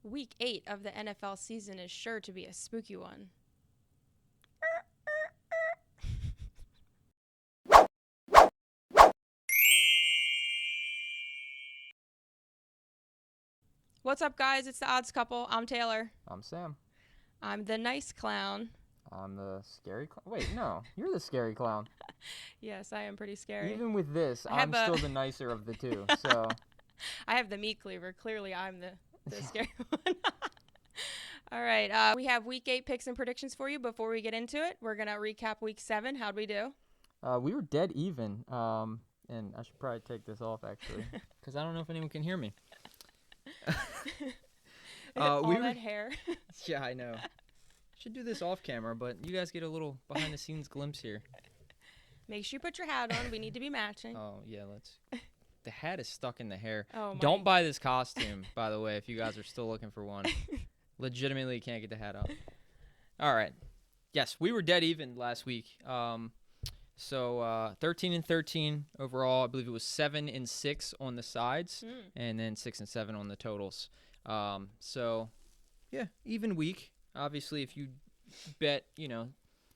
Week 8 of the NFL season is sure to be a spooky one. What's up, guys? It's the Odds Couple. I'm Taylor. I'm Sam. I'm the nice clown. I'm the scary clown. Wait, no. You're the scary clown. Yes, I am pretty scary. Even with this, I'm still the nicer of the two. So I have the meat cleaver. Clearly, I'm the scary one. All right. We have Week 8 picks and predictions for you. Before we get into it, we're going to recap Week 7. How'd we do? we were dead even. And I should probably take this off, actually, because I don't know if anyone can hear me. That hair. Yeah, I know. Should do this off camera, but you guys get a little behind the scenes glimpse here. Make sure you put your hat on. We need to be matching. Oh, yeah, let's. The hat is stuck in the hair. Oh, Don't buy this costume, by the way, if you guys are still looking for one. Legitimately can't get the hat off. All right. Yes, we were dead even last week. So 13-13 overall. I believe it was 7-6 on the sides, and then 6-7 on the totals. So yeah, even week. Obviously, if you bet,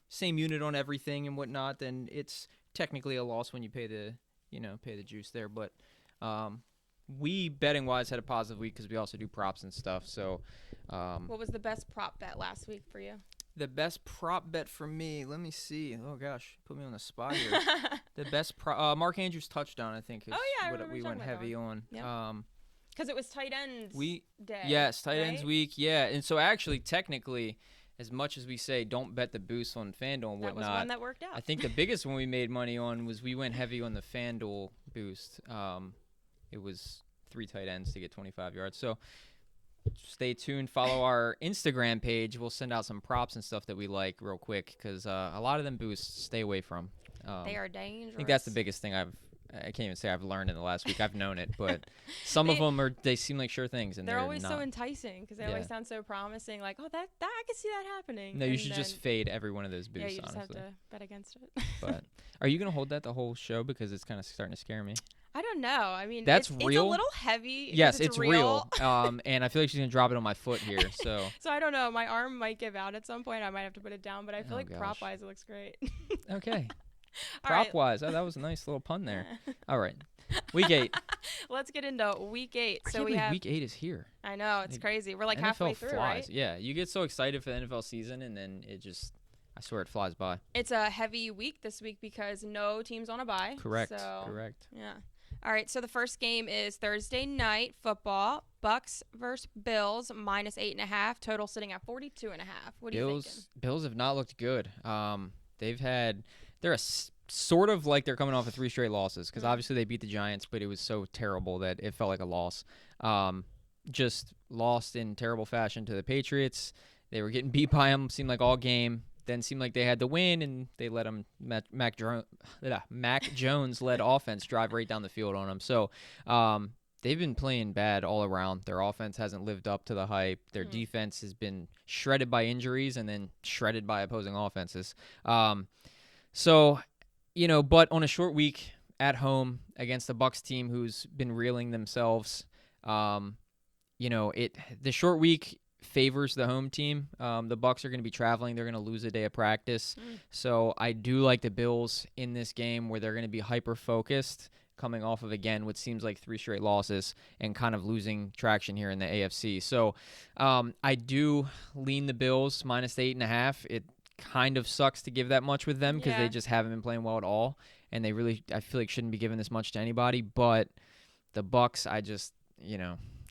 same unit on everything and whatnot, then it's technically a loss when you pay the juice there. But we betting wise had a positive week because we also do props and stuff. So what was the best prop bet last week for you? The best prop bet for me, let me see. Oh gosh, put me on the spot here. The best Mark Andrews touchdown, I think, is what we went heavy on. Yep. Because it was tight ends day. Yes, tight ends week. Yeah, and so actually, technically, as much as we say don't bet the boost on FanDuel and whatnot, that was one that worked out. I think the biggest one we made money on was we went heavy on the FanDuel boost. It was 3 tight ends to get 25 yards. So stay tuned. Follow our Instagram page. We'll send out some props and stuff that we like real quick because a lot of them boosts stay away from. They are dangerous. I think that's the biggest thing I can't even say I've learned in the last week. I've known it, but some of them they seem like sure things, and they're always not. So enticing because they always sound so promising. Like, oh, that I can see that happening. No, you should just fade every one of those boosts. Yeah, you just honestly. have to bet against it. But are you gonna hold that the whole show because it's kind of starting to scare me? I don't know. I mean, that's real. It's a little heavy. Yes, it's real. And I feel like she's gonna drop it on my foot here. So. So I don't know. My arm might give out at some point. I might have to put it down. But I feel like prop wise, it looks great. Okay. Prop wise, that was a nice little pun there. All right. Week 8. Let's get into Week 8. I can't believe Week 8 is here. I know, it's crazy. We're like NFL halfway through, flies. right? Yeah, you get so excited for the NFL season, and then I swear it flies by. It's a heavy week this week because no team's on a bye. Correct. Correct. Yeah. All right, so the first game is Thursday night football. Bucs versus Bills, -8.5. Total sitting at 42.5. What do you thinking? Bills have not looked good. They're sort of like they're coming off of 3 straight losses because obviously they beat the Giants, but it was so terrible that it felt like a loss. Just lost in terrible fashion to the Patriots. They were getting beat by them, seemed like all game. Then seemed like they had the win, and they let them Mac Jones led offense drive right down the field on them. So they've been playing bad all around. Their offense hasn't lived up to the hype. Their defense has been shredded by injuries and then shredded by opposing offenses. But on a short week at home against the Bucs team who's been reeling themselves, the short week favors the home team. The Bucs are going to be traveling. They're going to lose a day of practice. So I do like the Bills in this game where they're going to be hyper-focused coming off of, again, what seems like 3 straight losses and kind of losing traction here in the AFC. So I do lean the Bills -8.5. It kind of sucks to give that much with them because they just haven't been playing well at all, and they really, I feel like, shouldn't be giving this much to anybody. But the Bucs, I just,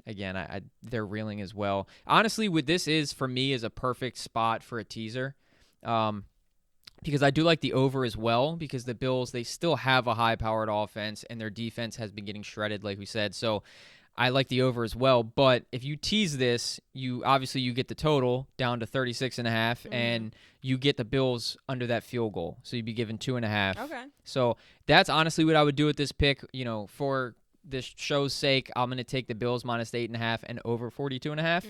again, they're reeling as well. Honestly, what this is for me is a perfect spot for a teaser, because I do like the over as well. Because the Bills, they still have a high-powered offense, and their defense has been getting shredded, like we said. So I like the over as well. But if you tease this, you get the total down to 36.5, and you get the Bills under that field goal. So you'd be given 2.5. Okay. So that's honestly what I would do with this pick. For this show's sake, I'm going to take the Bills -8.5 and over 42.5.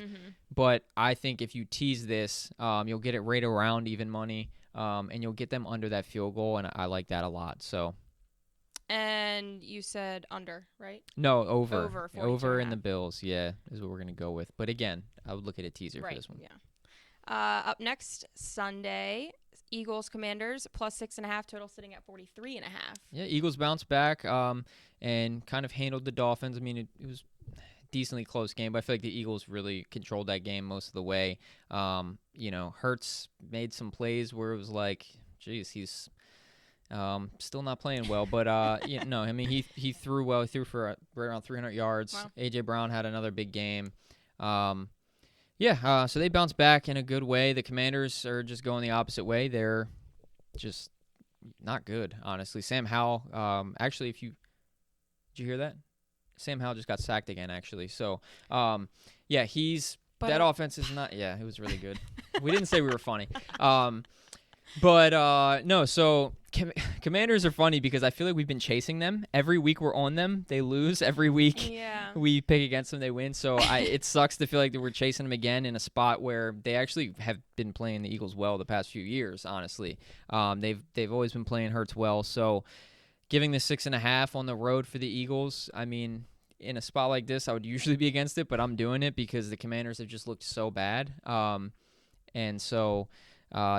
But I think if you tease this, you'll get it right around even money, and you'll get them under that field goal, and I like that a lot. So And you said under, right? No, over. Over 42 Over and a in the half. Bills, yeah, is what we're going to go with. But again, I would look at a teaser for Right, this one. yeah. Up next, Sunday, Eagles Commanders plus 6.5, total sitting at 43.5. Yeah, Eagles bounced back and kind of handled the Dolphins. I mean, it was a decently close game, but I feel like the Eagles really controlled that game most of the way. Hurts made some plays where it was like, geez, he's still not playing well, but I mean he threw well. He threw for right around 300 yards. Wow. AJ Brown had another big game. So they bounced back in a good way. The Commanders are just going the opposite way. They're just not good, honestly. Sam Howell, actually, did you hear that? Sam Howell just got sacked again, actually. So, that offense is not. Yeah, it was really good. We didn't say we were funny. So Commanders are funny because I feel like we've been chasing them. Every week we're on them. They lose. Every week we pick against them, they win. So it sucks to feel like that we're chasing them again in a spot where they actually have been playing the Eagles well the past few years, honestly. They've always been playing Hurts well. So giving the 6.5 on the road for the Eagles, I mean, in a spot like this, I would usually be against it, but I'm doing it because the Commanders have just looked so bad. The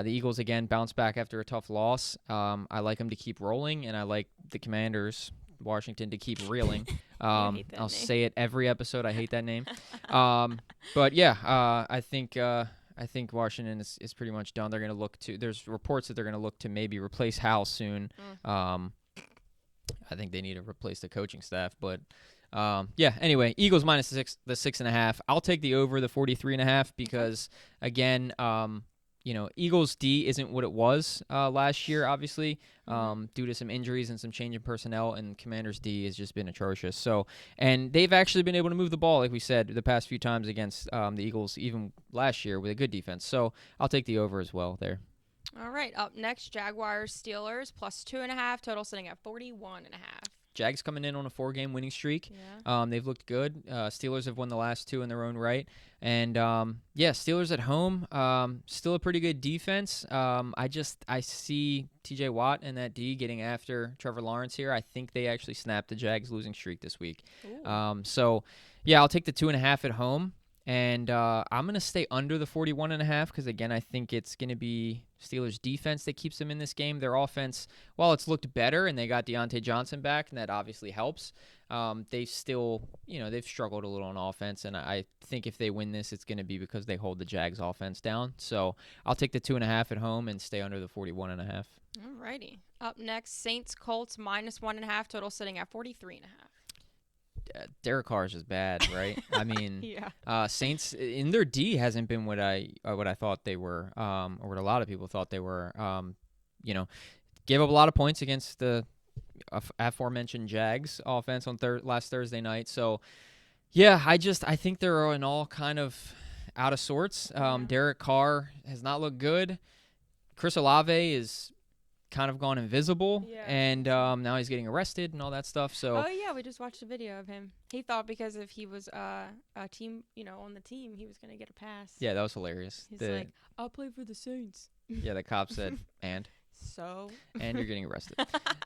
Eagles, again, bounce back after a tough loss. I like them to keep rolling, and I like the Commanders, Washington, to keep reeling. I'll say it every episode. I hate that name. I think Washington is pretty much done. They're going to look to – there's reports that they're going to look to maybe replace Hal soon. I think they need to replace the coaching staff, but anyway, Eagles minus the 6.5. I'll take the over the 43.5 because, again, Eagles D isn't what it was last year, obviously, due to some injuries and some change in personnel, and Commanders D has just been atrocious. So, and they've actually been able to move the ball, like we said, the past few times against the Eagles, even last year with a good defense. So I'll take the over as well there. All right, up next, Jaguars Steelers plus 2.5, total sitting at 41.5. Jags coming in on a 4-game winning streak. Yeah. They've looked good. Steelers have won the last 2 in their own right. And, Steelers at home, still a pretty good defense. I see TJ Watt and that D getting after Trevor Lawrence here. I think they actually snapped the Jags losing streak this week. I'll take the 2.5 at home. And I'm going to stay under the 41.5 because, again, I think it's going to be Steelers' defense that keeps them in this game. Their offense, while it's looked better and they got Deontay Johnson back, and that obviously helps, they've still, they've struggled a little on offense. And I think if they win this, it's going to be because they hold the Jags' offense down. So I'll take the 2.5 at home and stay under the 41.5. All righty. Up next, Saints Colts minus 1.5, total sitting at 43.5. Derek Carr is just bad, right? I mean, yeah. Saints in their D hasn't been what I thought they were, or what a lot of people thought they were. Gave up a lot of points against the aforementioned Jags offense on last Thursday night. So, I think they're in all kind of out of sorts. Derek Carr has not looked good. Chris Olave is kind of gone invisible, and now he's getting arrested and all that stuff. So we just watched a video of him. He thought because if he was a team, on the team, he was gonna get a pass. Yeah, that was hilarious. He's like, I'll play for the Saints. Yeah, the cop said, and you're getting arrested.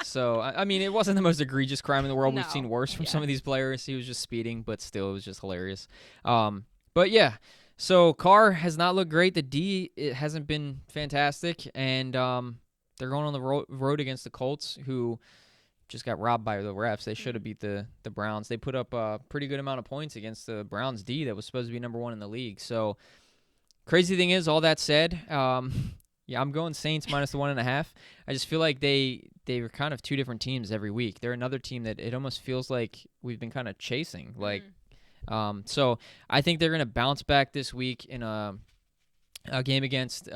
So I mean, it wasn't the most egregious crime in the world. No. We've seen worse from some of these players. He was just speeding, but still, it was just hilarious. So Carr has not looked great. The D, it hasn't been fantastic, and they're going on the road against the Colts, who just got robbed by the refs. They should have beat the Browns. They put up a pretty good amount of points against the Browns D that was supposed to be number 1 in the league. So, crazy thing is, all that said, I'm going Saints minus the 1.5. I just feel like they were kind of two different teams every week. They're another team that it almost feels like we've been kind of chasing. So I think they're going to bounce back this week in a game against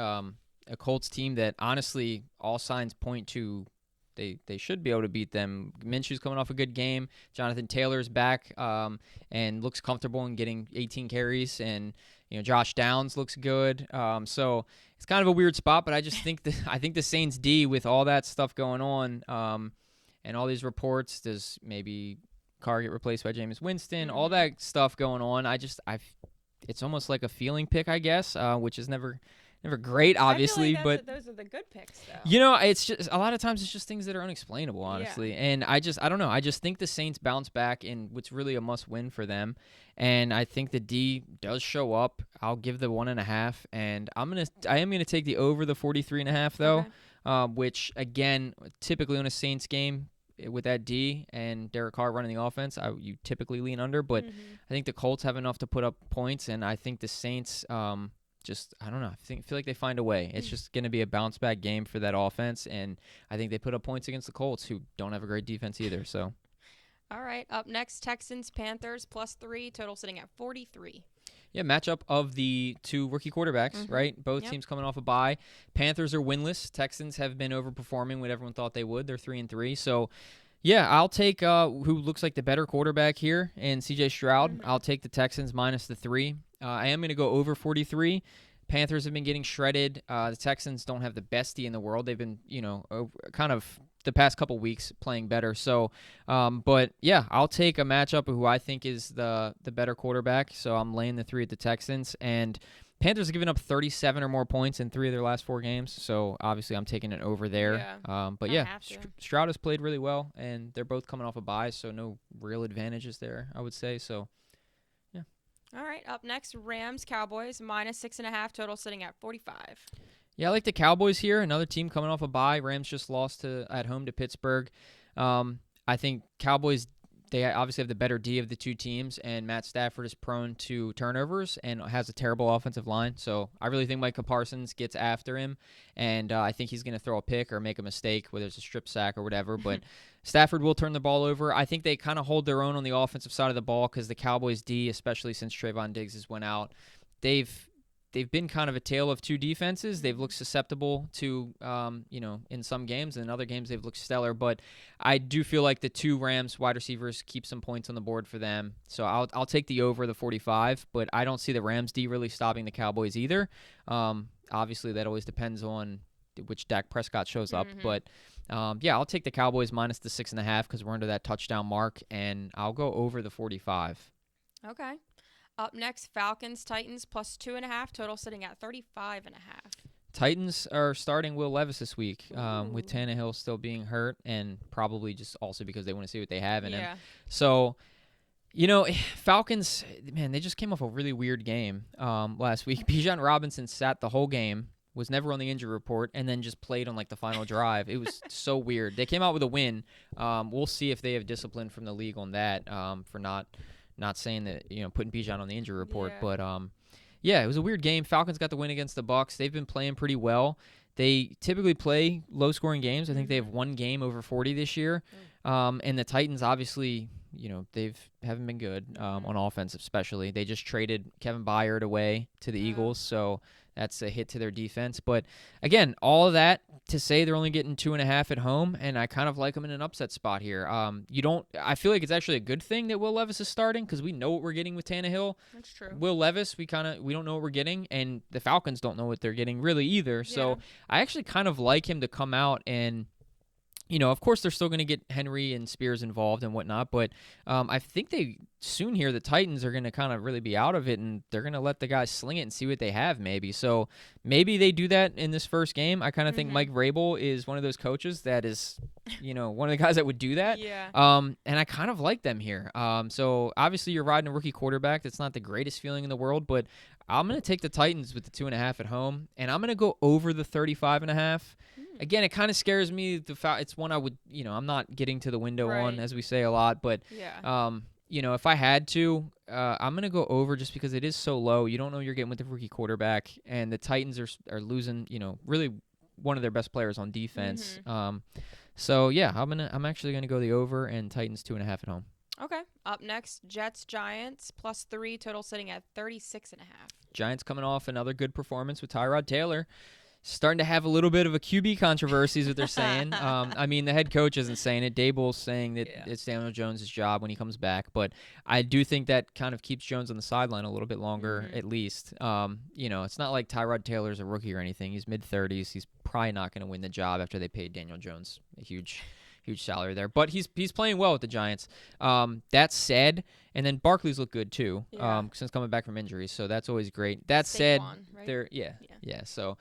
a Colts team that, honestly, all signs point to they should be able to beat them. Minshew's coming off a good game. Jonathan Taylor's back and looks comfortable in getting 18 carries. And, Josh Downs looks good. So it's kind of a weird spot, but I just think I think the Saints D, with all that stuff going on and all these reports, does maybe Carr get replaced by Jameis Winston, all that stuff going on. It's almost like a feeling pick, I guess, which is never never great, obviously, I feel but those are the good picks, though. it's just a lot of times it's just things that are unexplainable, honestly. Yeah. And I don't know. I just think the Saints bounce back in what's really a must-win for them. And I think the D does show up. I'll give the 1.5, and I am gonna take the over the 43.5 though, Okay. which again, typically on a Saints game with that D and Derek Carr running the offense, you typically lean under. But I think the Colts have enough to put up points, and I think the Saints. I don't know. I feel like they find a way. It's just going to be a bounce back game for that offense, and I think they put up points against the Colts, who don't have a great defense either. So, all right. Up next, Texans Panthers +3, total sitting at 43. yeah, matchup of the two rookie quarterbacks, right? Both teams coming off a bye. Panthers are winless. Texans have been overperforming what everyone thought they would. They're 3-3. So, yeah, I'll take who looks like the better quarterback here, and C.J. Stroud. I'll take the Texans minus the 3. I am going to go over 43. Panthers have been getting shredded. The Texans don't have the best D in the world. They've been, kind of the past couple weeks playing better. So, but yeah, I'll take a matchup of who I think is the better quarterback. So I'm laying the 3 at the Texans. And Panthers have given up 37 or more points in 3 of their last 4 games. So obviously I'm taking it over there. But yeah, Stroud has played really well, and they're both coming off a bye. So no real advantages there, I would say. So. All right, up next, Rams Cowboys -6.5, total sitting at 45. Yeah, I like the Cowboys here. Another team coming off a bye. Rams just lost at home to Pittsburgh. I think Cowboys, they obviously have the better D of the two teams, and Matt Stafford is prone to turnovers and has a terrible offensive line. So I really think Micah Parsons gets after him, and I think he's going to throw a pick or make a mistake, whether it's a strip sack or whatever. But Stafford will turn the ball over. I think they kind of hold their own on the offensive side of the ball because the Cowboys D, especially since Trayvon Diggs has went out, they've been kind of a tale of two defenses. They've looked susceptible to, in some games, and in other games they've looked stellar. But I do feel like the two Rams wide receivers keep some points on the board for them. So I'll take the over the 45, but I don't see the Rams D really stopping the Cowboys either. Obviously, that always depends on which Dak Prescott shows up. But, I'll take the Cowboys minus the 6.5 because we're under that touchdown mark, and I'll go over the 45. Okay. Up next, Falcons Titans +2.5, total sitting at 35.5. Titans are starting Will Levis this week with Tannehill still being hurt, and probably just also because they want to see what they have in him. So, Falcons, man, they just came off a really weird game last week. Bijan Robinson sat the whole game, was never on the injury report, and then just played on the final drive. It was so weird. They came out with a win. We'll see if they have discipline from the league on that for not saying that, putting Bijan on the injury report. But, it was a weird game. Falcons got the win against the Bucs. They've been playing pretty well. They typically play low-scoring games. I think they have one game over 40 this year. And the Titans, obviously, haven't been good on offense especially. They just traded Kevin Byard away to the Eagles, so that's a hit to their defense. But, again, all of that to say they're only getting 2.5 at home, and I kind of like them in an upset spot here. I feel like it's actually a good thing that Will Levis is starting because we know what we're getting with Tannehill. That's true. Will Levis, we don't know what we're getting, and the Falcons don't know what they're getting really either. So I actually kind of like him to come out and of course, they're still going to get Henry and Spears involved and whatnot, but I think the Titans are going to kind of really be out of it, and they're going to let the guys sling it and see what they have maybe. So maybe they do that in this first game. I kind of think Mike Vrabel is one of those coaches that is, one of the guys that would do that. And I kind of like them here. So obviously you're riding a rookie quarterback. That's not the greatest feeling in the world, but I'm going to take the Titans with the 2.5 at home, and I'm going to go over the 35.5. Again, it kind of scares me. It's one I would, I'm not getting to the window on, as we say a lot. But, if I had to, I'm going to go over just because it is so low. You don't know you're getting with the rookie quarterback. And the Titans are losing, really one of their best players on defense. I'm actually going to go the over and Titans 2.5 at home. Okay. Up next, Jets Giants +3, total sitting at 36.5. Giants coming off another good performance with Tyrod Taylor. Starting to have a little bit of a QB controversy is what they're saying. The head coach isn't saying it. Daboll's saying that it's Daniel Jones' job when he comes back. But I do think that kind of keeps Jones on the sideline a little bit longer, at least. It's not like Tyrod Taylor's a rookie or anything. He's mid-30s. He's probably not going to win the job after they paid Daniel Jones a huge salary there. But he's playing well with the Giants. That said, and then Barkley's looked good too since coming back from injury. So that's always great. That said, right? Yeah, so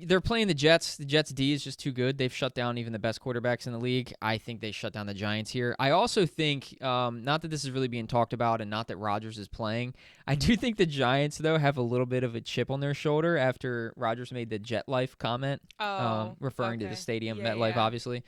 they're playing the Jets. The Jets' D is just too good. They've shut down even the best quarterbacks in the league. I think they shut down the Giants here. I also think, not that this is really being talked about and not that Rodgers is playing, I do think the Giants, though, have a little bit of a chip on their shoulder after Rodgers made the Jet Life comment, referring to the stadium, MetLife, obviously.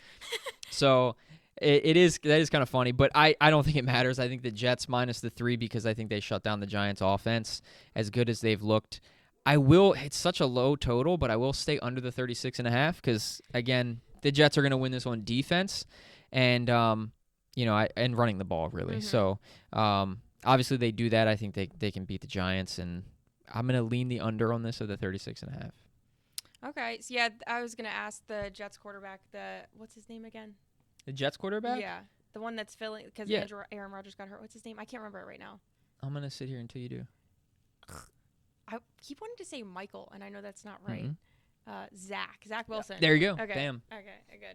So that is kind of funny, but I don't think it matters. I think the Jets minus the 3 because I think they shut down the Giants' offense as good as they've looked. It's such a low total, but I will stay under the 36.5 because, again, the Jets are going to win this on defense and, and running the ball, really. Mm-hmm. So, obviously they do that. I think they can beat the Giants, and I'm going to lean the under on this of the 36.5. Okay. So, yeah, I was going to ask the Jets quarterback, what's his name again? The Jets quarterback? Yeah. The one that's filling because Aaron Rodgers got hurt. What's his name? I can't remember it right now. I'm going to sit here until you do. I keep wanting to say Michael, and I know that's not right. Mm-hmm. Zach Wilson. There you go. Okay. Bam. Okay, good.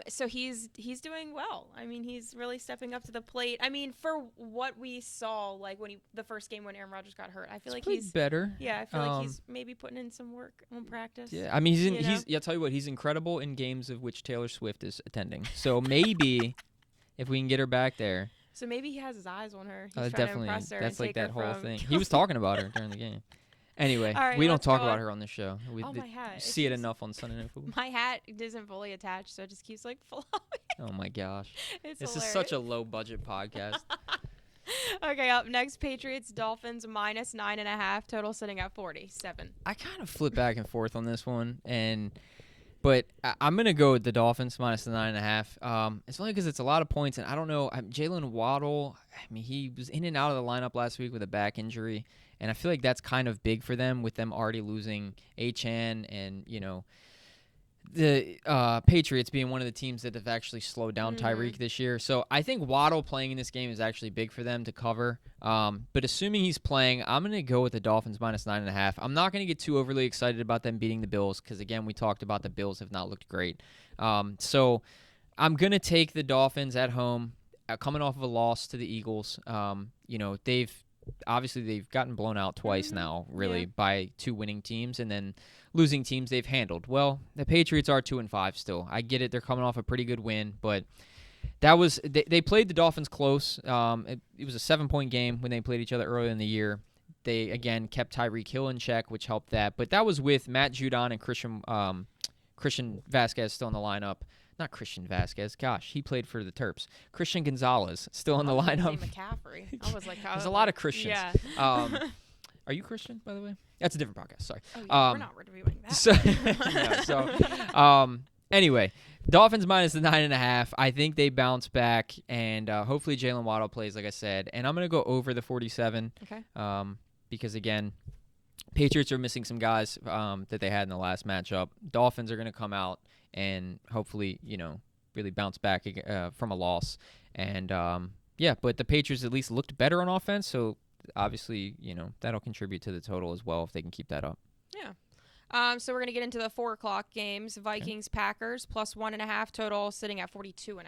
So he's doing well. I mean, he's really stepping up to the plate. I mean, for what we saw, like the first game when Aaron Rodgers got hurt, I feel like he's better. Yeah, I feel like he's maybe putting in some work on practice. Yeah, I mean, I'll tell you what, he's incredible in games of which Taylor Swift is attending. So maybe if we can get her back there. So maybe he has his eyes on her. He's trying definitely. To impress her That's and like take that her whole from thing. He was talking about her during the game. Anyway, right, we don't talk about her on the show. My hat. See it enough on Sunday Night Football. My hat isn't fully attached, so it just keeps flowing. Oh my gosh. This hilarious. Is such a low budget podcast. Okay, up next, Patriots, Dolphins, minus 9.5, total sitting at 47. I kind of flip back and forth on this one, but I'm going to go with the Dolphins minus the 9.5. It's only because it's a lot of points, and I don't know. Jalen Waddle, he was in and out of the lineup last week with a back injury, and I feel like that's kind of big for them with them already losing Achane and, the Patriots being one of the teams that have actually slowed down Tyreek this year. So I think Waddle playing in this game is actually big for them to cover. But assuming he's playing, I'm going to go with the Dolphins minus 9.5. I'm not going to get too overly excited about them beating the Bills because, again, we talked about the Bills have not looked great. So I'm going to take the Dolphins at home, coming off of a loss to the Eagles. They've gotten blown out twice now, really, by two winning teams, and then losing teams they've handled. Well, the Patriots are 2-5 still. I get it; they're coming off a pretty good win, but they played the Dolphins close. It was a 7-point game when they played each other earlier in the year. They again kept Tyreek Hill in check, which helped that. But that was with Matt Judon and Christian Vasquez still in the lineup. Not Christian Vasquez. Gosh, he played for the Terps. Christian Gonzalez still in the lineup. McCaffrey. I was like, there's a lot of Christians. Yeah. Are you Christian, by the way? That's a different podcast. Sorry. Oh, yeah, we're not reviewing that. Anyway, Dolphins minus the 9.5. I think they bounce back, and hopefully Jalen Waddle plays, like I said. And I'm going to go over the 47. Okay. Because, again, Patriots are missing some guys that they had in the last matchup. Dolphins are going to come out and hopefully, really bounce back from a loss. And, but the Patriots at least looked better on offense, so obviously, that'll contribute to the total as well if they can keep that up. Yeah. So we're going to get into the 4 o'clock games. Vikings, Packers, plus 1.5 total, sitting at 42.5.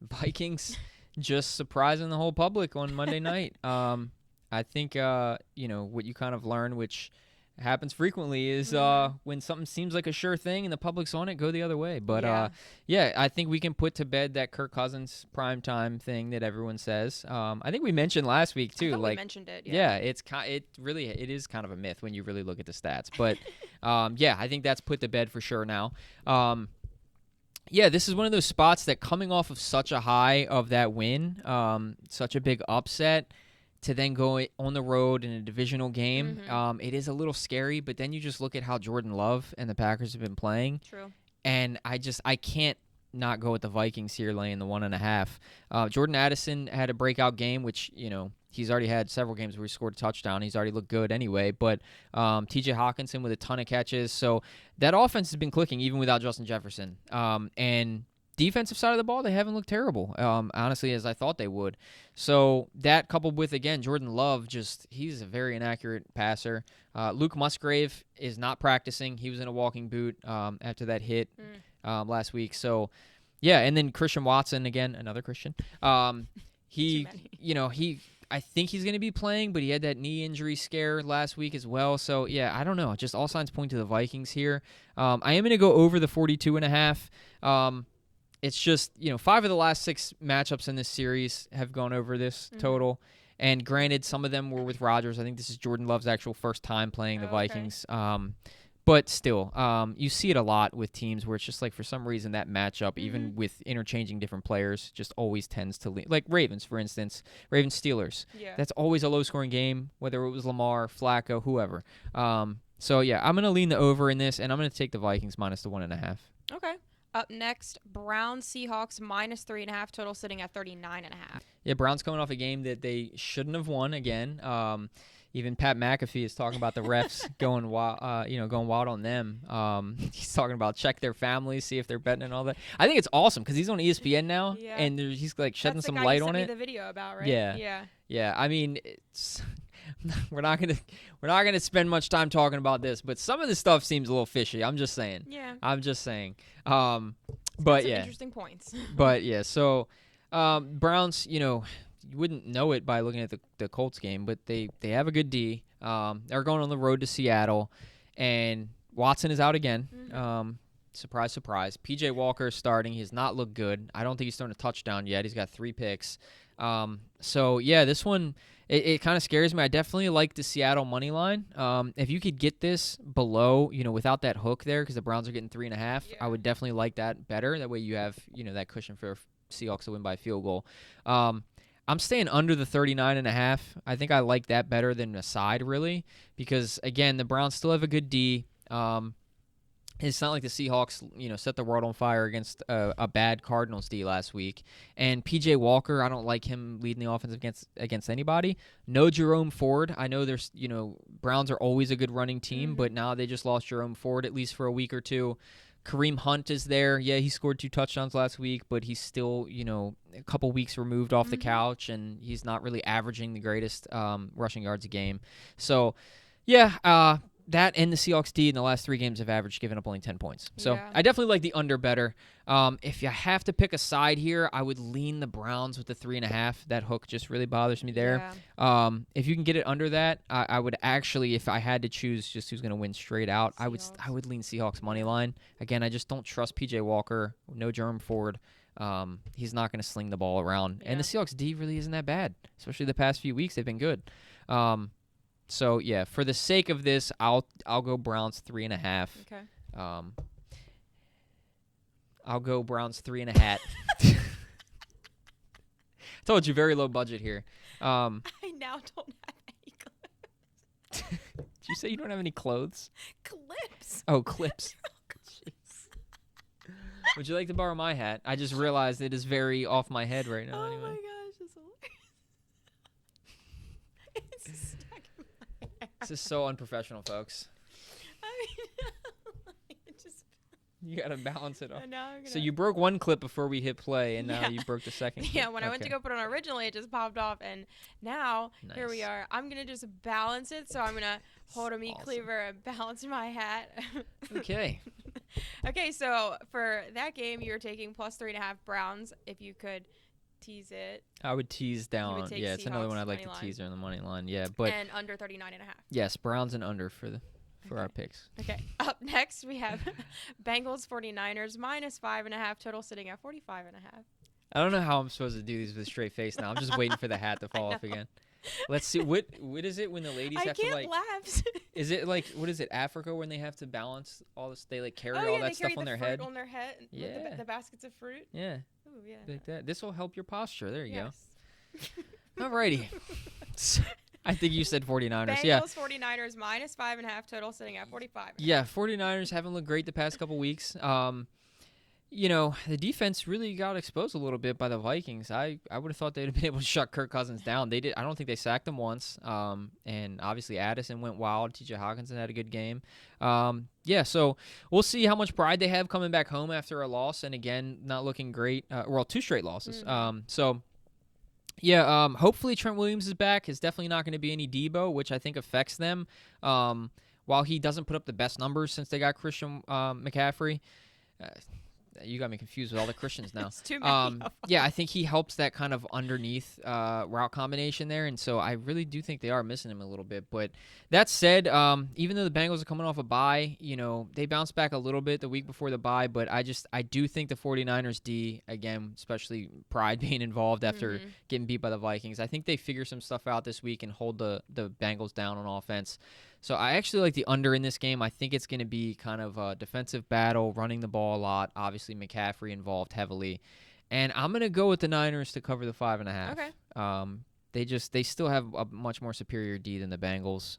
Vikings just surprising the whole public on Monday night. I think, what you kind of learn, which happens frequently, is when something seems like a sure thing and the public's on it, go the other way. But, I think we can put to bed that Kirk Cousins primetime thing that everyone says. I think we mentioned last week, too. We mentioned it, it is kind of a myth when you really look at the stats. But, I think that's put to bed for sure now. This is one of those spots that coming off of such a high of that win, such a big upset, to then go on the road in a divisional game, it is a little scary, but then you just look at how Jordan Love and the Packers have been playing. True. And I can't not go with the Vikings here laying the 1.5. Jordan Addison had a breakout game, which, he's already had several games where he scored a touchdown. He's already looked good anyway, but TJ Hawkinson with a ton of catches. So that offense has been clicking even without Justin Jefferson. And defensive side of the ball, they haven't looked terrible, honestly, as I thought they would. So that coupled with, again, Jordan Love, he's a very inaccurate passer. Luke Musgrave is not practicing. He was in a walking boot after that hit last week. So, and then Christian Watson, again, another Christian. I think he's going to be playing, but he had that knee injury scare last week as well. So, yeah, I don't know. Just all signs point to the Vikings here. I am going to go over the 42.5. It's just, 5 of the last 6 matchups in this series have gone over this total. And granted, some of them were with Rodgers. I think this is Jordan Love's actual first time playing the Vikings. But still, you see it a lot with teams where it's just like for some reason that matchup, even with interchanging different players, just always tends to lean. Like Ravens, for instance, Ravens-Steelers. Yeah. That's always a low-scoring game, whether it was Lamar, Flacco, whoever. So, yeah, I'm going to lean the over in this, and I'm going to take the Vikings minus the 1.5. Okay. Up next, Browns Seahawks minus 3.5, total sitting at 39.5. Yeah, Browns coming off a game that they shouldn't have won again. Even Pat McAfee is talking about the refs going wild, going wild on them. He's talking about check their families, see if they're betting and all that. I think it's awesome because he's on ESPN now, and he's like shedding some light on it. That's the guy you sent me the video about, right? Yeah. I mean, we're not gonna spend much time talking about this, but some of this stuff seems a little fishy. I'm just saying. Yeah. But yeah, interesting points. But yeah, so Browns, you wouldn't know it by looking at the Colts game, but they have a good D. They're going on the road to Seattle, and Watson is out again. Surprise, surprise. P.J. Walker is starting. He has not looked good. I don't think he's thrown a touchdown yet. He's got 3 picks. So, yeah, this one, it kind of scares me. I definitely like the Seattle money line. If you could get this below, without that hook there, because the Browns are getting 3.5, I would definitely like that better. That way you have, that cushion for Seahawks to win by field goal. I'm staying under the 39.5. I think I like that better than a side, really, because, again, the Browns still have a good D. It's not like the Seahawks, set the world on fire against a bad Cardinals D last week. And P.J. Walker, I don't like him leading the offense against anybody. No Jerome Ford. I know there's, Browns are always a good running team, but now they just lost Jerome Ford at least for a week or two. Kareem Hunt is there. Yeah, he scored 2 touchdowns last week, but he's still, a couple weeks removed off the couch, and he's not really averaging the greatest rushing yards a game. So, yeah, that and the Seahawks D in the last 3 games have averaged giving up only 10 points. So I definitely like the under better. If you have to pick a side here, I would lean the Browns with the 3.5. That hook just really bothers me there. Yeah. If you can get it under that, I would actually, if I had to choose just who's going to win straight out, I would lean Seahawks money line. Again, I just don't trust P.J. Walker. No Jerome Ford. He's not going to sling the ball around. Yeah. And the Seahawks D really isn't that bad, especially the past few weeks. They've been good. So, yeah, for the sake of this, I'll go Browns 3.5. Okay. I'll go Browns 3.5. I told you, very low budget here. I now don't have any clothes. Did you say you don't have any clothes? Clips. Oh, clips. Would you like to borrow my hat? I just realized it is very off my head right now. Oh, anyway. my gosh. It's hilarious. It's stuck in my hair. This is so unprofessional, folks. I mean, it just... You got to balance it off. Gonna... So you broke one clip before we hit play, and now you broke the second clip. Yeah, when I went to go put it on originally, it just popped off, and now here we are. I'm going to just balance it, so I'm going to hold a meat cleaver and balance my hat. Okay. Okay, so for that game, you're taking plus 3.5 Browns. If you could tease it. I would tease down. Yeah, it's another one I'd like to tease on the money line. Yeah, but and under 39.5. Yes, Browns and under for our picks. Okay. Up next, we have Bengals 49ers minus 5.5, total sitting at 45.5. I don't know how I'm supposed to do these with a straight face now. I'm just waiting for the hat to fall off again. Let's see. What is it when the ladies have to like? I can't laugh. Is it like what is it? Africa when they have to balance all this? They like carry all that stuff on their head. On their head. Yeah. With the baskets of fruit. Yeah. Ooh, yeah. Like that. This will help your posture. There you go. Alrighty. I think you said 49ers. Bengals 49ers minus 5.5, total sitting at 45. Yeah, 49ers haven't looked great the past couple weeks. The defense really got exposed a little bit by the Vikings. I would have thought they'd have been able to shut Kirk Cousins down. They did. I don't think they sacked him once. And obviously Addison went wild. T.J. Hawkinson had a good game. So we'll see how much pride they have coming back home after a loss. And again, not looking great. 2 straight losses. Hopefully Trent Williams is back. It's definitely not going to be any Debo, which I think affects them. While he doesn't put up the best numbers since they got Christian McCaffrey. You got me confused with all the Christians now. It's too many of them. Yeah, I think he helps that kind of underneath route combination there, and so I really do think they are missing him a little bit. But that said, even though the Bengals are coming off a bye, they bounced back a little bit the week before the bye, but I do think the 49ers D, again, especially Pride being involved after getting beat by the Vikings, I think they figure some stuff out this week and hold the Bengals down on offense. So I actually like the under in this game. I think it's going to be kind of a defensive battle, running the ball a lot. Obviously, McCaffrey involved heavily. And I'm going to go with the Niners to cover the 5.5. Okay. They still have a much more superior D than the Bengals.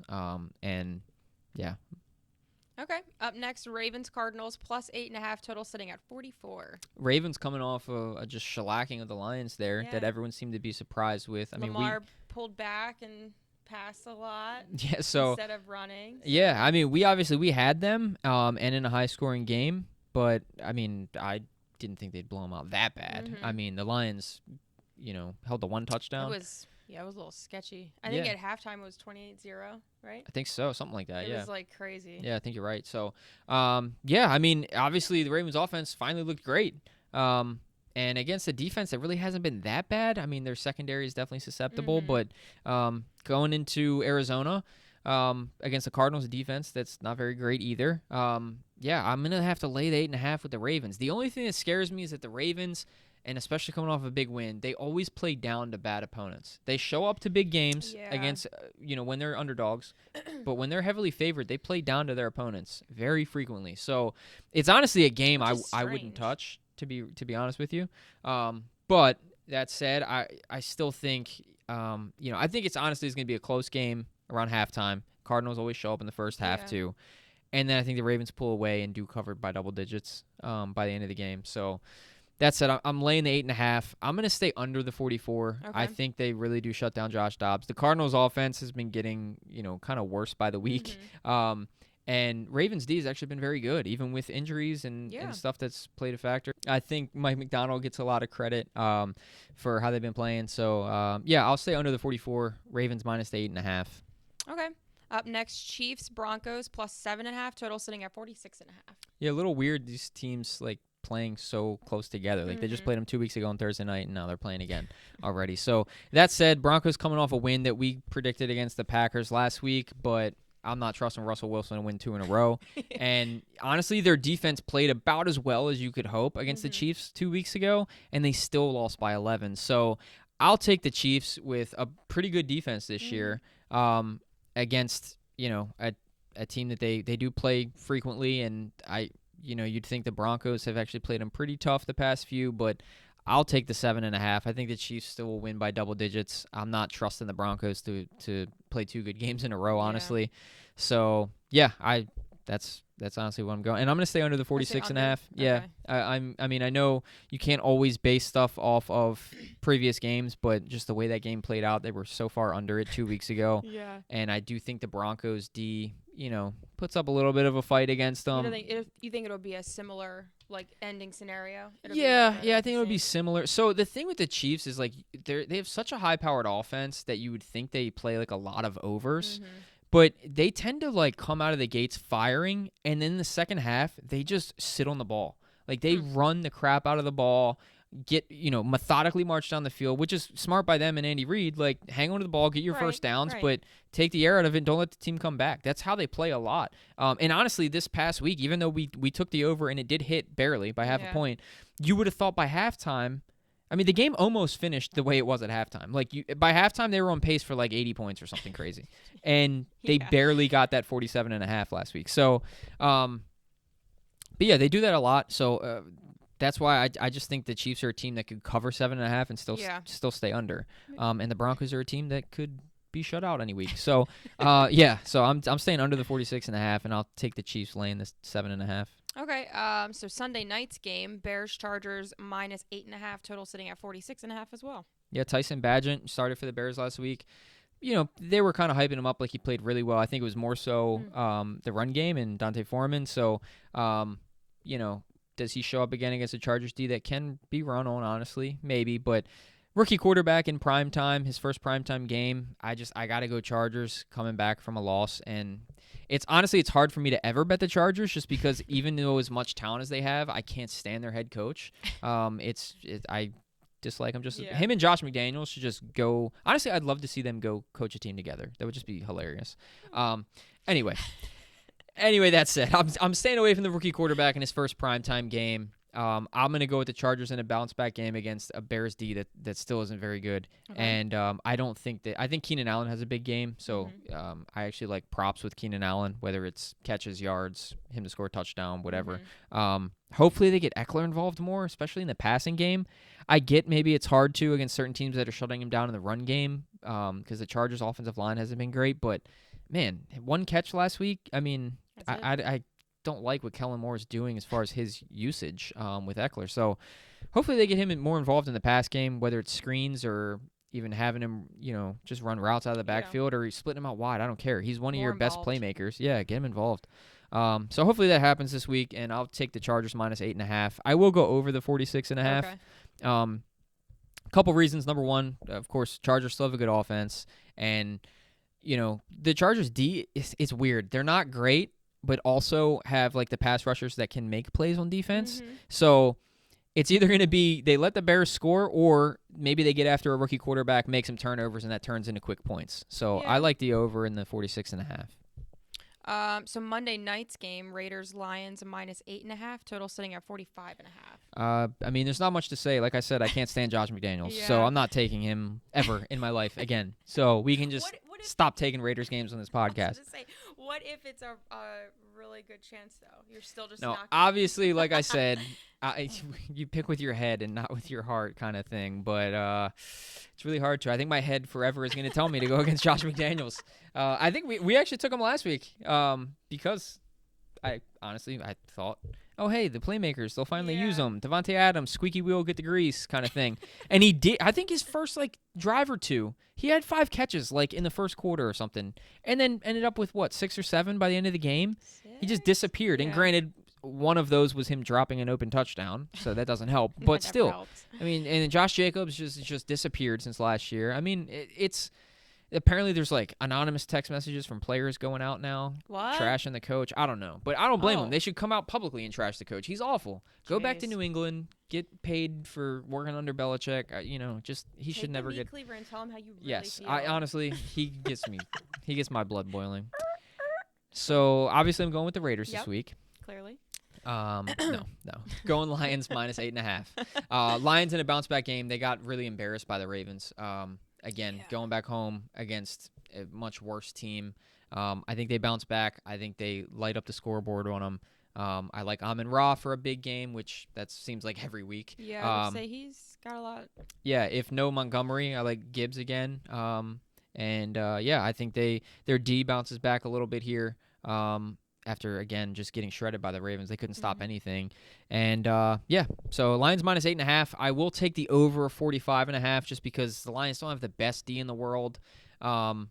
And, yeah. Okay. Up next, Ravens Cardinals plus 8.5, total sitting at 44. Ravens coming off a just shellacking of the Lions there that everyone seemed to be surprised with. Lamar pulled back and passed a lot instead of running. So. Yeah, I mean, we had them and in a high-scoring game, but, I mean, I didn't think they'd blow them out that bad. I mean, the Lions, held the one touchdown. It was a little sketchy. I think at halftime it was 28-0, right? I think so, something like that, It was, crazy. Yeah, I think you're right. So, I mean, obviously the Ravens' offense finally looked great. And against a defense that really hasn't been that bad. I mean, their secondary is definitely susceptible, but going into Arizona against the Cardinals defense, that's not very great either. I'm going to have to lay the 8.5 with the Ravens. The only thing that scares me is that the Ravens, and especially coming off a big win, they always play down to bad opponents. They show up to big games against, when they're underdogs, but when they're heavily favored, they play down to their opponents very frequently. So it's honestly a game I wouldn't touch. To be honest with you, but that said, I still think I think it's going to be a close game around halftime. Cardinals always show up in the first half too, and then I think the Ravens pull away and do cover by double digits by the end of the game. So that said, I'm laying the 8.5. I'm going to stay under the 44. Okay. I think they really do shut down Josh Dobbs. The Cardinals offense has been getting kind of worse by the week. And Ravens D has actually been very good, even with injuries and stuff that's played a factor. I think Mike McDonald gets a lot of credit for how they've been playing. So, I'll stay under the 44. Ravens minus the 8.5. Okay. Up next, Chiefs Broncos plus 7.5, total sitting at 46.5. Yeah, a little weird. These teams playing so close together. They just played them 2 weeks ago on Thursday night, and now they're playing again already. So that said, Broncos coming off a win that we predicted against the Packers last week, but I'm not trusting Russell Wilson to win 2 in a row. And honestly, their defense played about as well as you could hope against the Chiefs 2 weeks ago, and they still lost by 11. So I'll take the Chiefs with a pretty good defense this year against, a team that they do play frequently. And you'd think the Broncos have actually played them pretty tough the past few, but I'll take the 7.5. I think the Chiefs still will win by double digits. I'm not trusting the Broncos to play 2 good games in a row, honestly. So that's honestly what I'm going. And I'm going to stay under the 46.5. Yeah, okay. I mean, I know you can't always base stuff off of previous games, but just the way that game played out, they were so far under it 2 weeks ago. And I do think the Broncos D, puts up a little bit of a fight against them. You think it'll be a similar ending scenario? I think it'll be similar. So the thing with the Chiefs is they have such a high-powered offense that you would think they play a lot of overs. But they tend to come out of the gates firing, and then in the second half, they just sit on the ball. They run the crap out of the ball, get methodically march down the field, which is smart by them and Andy Reid. Hang on to the ball, get your first downs, but take the air out of it and don't let the team come back. That's how they play a lot. And honestly, this past week, even though we took the over and it did hit barely by half a point, you would have thought by halftime. I mean, the game almost finished the way it was at halftime. By halftime, they were on pace for 80 points or something crazy. And they barely got that 47.5 last week. So, but yeah, they do that a lot. So that's why I just think the Chiefs are a team that could cover 7.5 and still stay under. And the Broncos are a team that could be shut out any week. So, so I'm staying under the 46.5, and I'll take the Chiefs laying this 7.5. Okay, so Sunday night's game, Bears-Chargers minus 8.5, total sitting at 46.5 as well. Yeah, Tyson Bagent started for the Bears last week. They were kind of hyping him up like he played really well. I think it was more so the run game and Dante Foreman. So, does he show up again against the Chargers D that can be run on, honestly? Maybe, but rookie quarterback in prime time, his first primetime game. I got to go Chargers coming back from a loss. And it's hard for me to ever bet the Chargers just because even though as much talent as they have, I can't stand their head coach. I dislike him. Him and Josh McDaniels should just go. Honestly, I'd love to see them go coach a team together. That would just be hilarious. Anyway, that said, I'm staying away from the rookie quarterback in his first primetime game. I'm going to go with the Chargers in a bounce-back game against a Bears D that still isn't very good. Okay. And I think Keenan Allen has a big game, so I actually like props with Keenan Allen, whether it's catches, yards, him to score a touchdown, whatever. Hopefully they get Eckler involved more, especially in the passing game. I get maybe it's hard to against certain teams that are shutting him down in the run game because the Chargers' offensive line hasn't been great, but, man, one catch last week, I mean, I don't like what Kellen Moore is doing as far as his usage with Eckler. So hopefully they get him more involved in the pass game, whether it's screens or even having him, just run routes out of the backfield or splitting him out wide. I don't care. He's one of your best playmakers. Yeah, get him involved. So hopefully that happens this week, and I'll take the Chargers minus 8.5. I will go over the 46.5. Okay. Couple reasons. Number one, of course, Chargers still have a good offense, and the Chargers D it's weird. They're not great, but also have like the pass rushers that can make plays on defense. So it's either going to be they let the Bears score, or maybe they get after a rookie quarterback, make some turnovers, and that turns into quick points. So I like the over in the 46.5. So Monday night's game, Raiders-Lions minus 8.5, total sitting at 45.5. I mean, there's not much to say. Like I said, I can't stand Josh McDaniels, so I'm not taking him ever in my life again. So we can just stop taking Raiders games on this podcast. What if it's a really good chance, though? You're still just no. Not Obviously, like I said, you pick with your head and not with your heart, kind of thing. But it's really hard to. I think my head forever is going to tell me to go against Josh McDaniels. I think we actually took him last week because I thought, oh, hey, the playmakers, they'll finally use them. Devontae Adams, squeaky wheel, get the grease kind of thing. And he did. I think his first drive or two, he had 5 catches in the first quarter or something, and then ended up with 6 or 7 by the end of the game. 6? He just disappeared. And granted, one of those was him dropping an open touchdown, so that doesn't help. But still, helps. I mean, and Josh Jacobs just disappeared since last year. I mean, it's. Apparently, there's anonymous text messages from players going out now, trashing the coach. I don't know, but I don't blame them. They should come out publicly and trash the coach. He's awful. Go back to New England, get paid for working under Belichick. He should never get. Cleaver and tell him how you really yes, feel. I honestly, he gets me. He gets my blood boiling. So obviously, I'm going with the Raiders this week. Clearly. No. Going Lions minus 8.5. Lions in a bounce back game. They got really embarrassed by the Ravens. Again, going back home against a much worse team. I think they bounce back. I think they light up the scoreboard on them. I like Amon-Ra for a big game, which that seems like every week. Yeah, I would say he's got a lot. Yeah, if no Montgomery, I like Gibbs again. I think their D bounces back a little bit here. After, again, just getting shredded by the Ravens. They couldn't stop anything. And, so Lions minus 8.5. I will take the over 45.5 just because the Lions don't have the best D in the world. I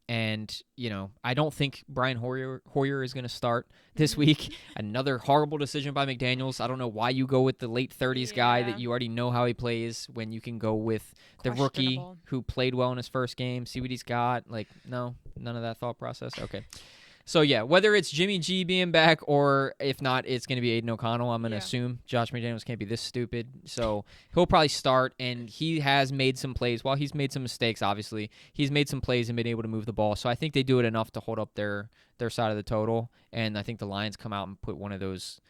don't think Brian Hoyer is going to start this week. Another horrible decision by McDaniels. I don't know why you go with the late 30s guy that you already know how he plays when you can go with the rookie who played well in his first game, see what he's got. No, none of that thought process. Okay. So, whether it's Jimmy G being back or if not, it's going to be Aiden O'Connell. I'm going to assume Josh McDaniels can't be this stupid. So, he'll probably start, and he has made some plays. While he's made some mistakes, obviously, he's made some plays and been able to move the ball. So, I think they do it enough to hold up their side of the total. And I think the Lions come out and put one of those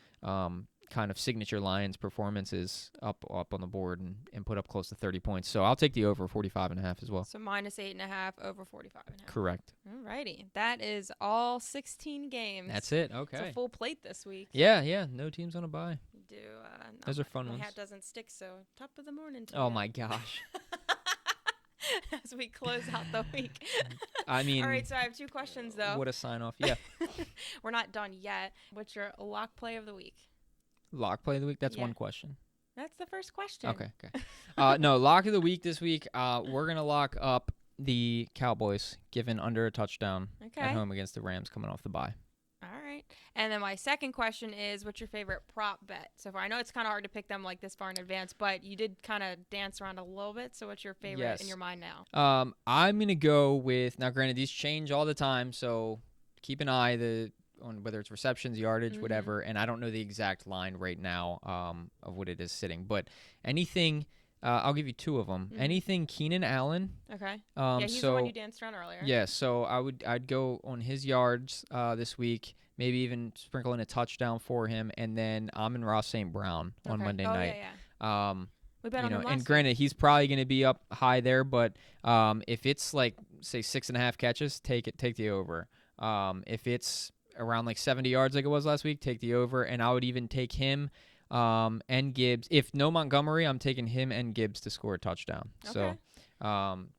kind of signature Lions performances up on the board and put up close to 30 points. So I'll take the over 45.5 as well. So minus 8.5, over 45.5. Correct. Alrighty. That is all 16 games. That's it. Okay. It's a full plate this week. Yeah. No teams on a bye. You do. Those are fun ones. My hat doesn't stick, so top of the morning today. Oh, my gosh. As we close out the week. I mean. All right, so I have 2 questions, though. What a sign-off. Yeah. We're not done yet. What's your lock play of the week? Lock play of the week? That's one question. That's the first question. Okay. No, lock of the week this week, we're going to lock up the Cowboys, given under a touchdown at home against the Rams coming off the bye. All right. right. And then my second question is, what's your favorite prop bet so far? I know it's kind of hard to pick them like this far in advance, but you did kind of dance around a little bit. So what's your favorite in your mind now? I'm going to go with, now granted, these change all the time, so keep an eye on whether it's receptions, yardage, whatever. And I don't know the exact line right now of what it is sitting. But anything, I'll give you two of them. Anything Keenan Allen. Okay. Yeah, he's the one you danced around earlier. Yeah, so I'd go on his yards this week, maybe even sprinkle in a touchdown for him, and then Amon-Ra St. Brown on Monday night. Yeah. We bet on him last and granted, week. he's probably going to be up high there, but if it's like, say, 6.5 catches, take the over. If it's around like 70 yards like it was last week, take the over, and I would even take him and Gibbs. If no Montgomery, I'm taking him and Gibbs to score a touchdown. Okay.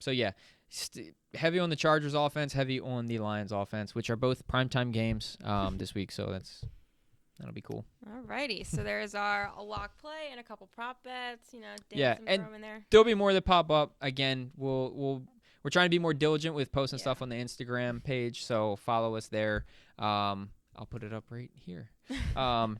So yeah, heavy on the Chargers offense, heavy on the Lions offense, which are both primetime games this week. So that'll be cool. Alrighty, so there's our lock play and a couple prop bets. Dance and throw in there. There'll be more that pop up. Again, we're trying to be more diligent with posting stuff on the Instagram page, so follow us there. I'll put it up right here. Gotta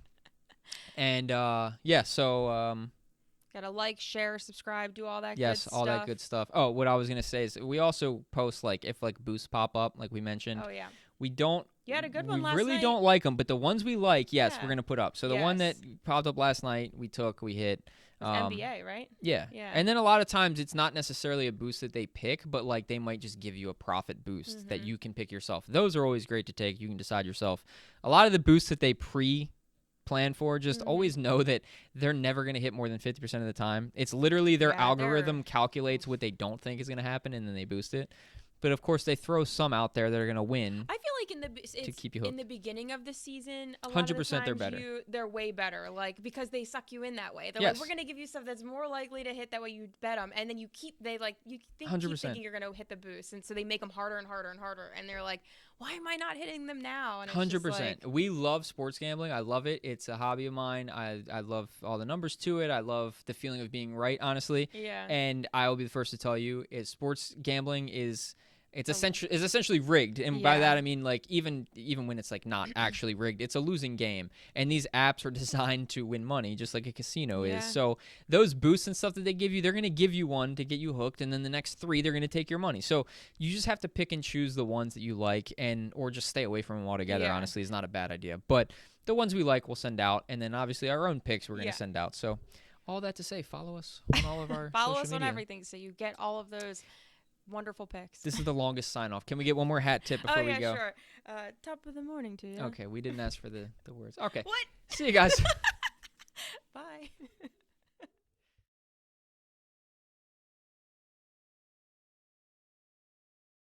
like, share, subscribe, do all that good stuff. Yes, all that good stuff. Oh, what I was going to say is we also post, like, if, like, boosts pop up, like we mentioned. Oh, yeah. We don't. You had a good one last night. We really don't like them, but the ones we like, we're going to put up. So the one that popped up last night, we hit. NBA, right? Yeah. And then a lot of times it's not necessarily a boost that they pick, but, like, they might just give you a profit boost that you can pick yourself. Those are always great to take. You can decide yourself. A lot of the boosts that they plan for, just always know that they're never going to hit more than 50% of the time. It's literally their algorithm calculates what they don't think is going to happen, and then they boost it. But of course, they throw some out there that are going to win. I feel like to keep you hooked. In the beginning of the season, a lot 100% of the times they're better. They're way better, like, because they suck you in that way. They're like, we're going to give you stuff that's more likely to hit, that way you bet them, and then you keep keep thinking you're going to hit the boost, and so they make them harder and harder and harder, and they're like, why am I not hitting them now? And 100%. We love sports gambling. I love it. It's a hobby of mine. I love all the numbers to it. I love the feeling of being right, honestly. Yeah. And I will be the first to tell you, sports gambling is essentially rigged, and by that I mean, like, even when it's, like, not actually rigged, it's a losing game, and these apps are designed to win money just like a casino is. So those boosts and stuff that they give you, they're going to give you one to get you hooked, and then the next 3 they're going to take your money. So you just have to pick and choose the ones that you like, or just stay away from them altogether. Honestly, is not a bad idea, but the ones we like we'll send out, and then obviously our own picks we're going to send out. So all that to say, follow us on all of our follow social us on media. everything, so you get all of those wonderful picks. This is the longest sign off. Can we get one more hat tip before we go? Sure. Top of the morning to you. Okay, we didn't ask for the words. Okay. What? See you guys. Bye.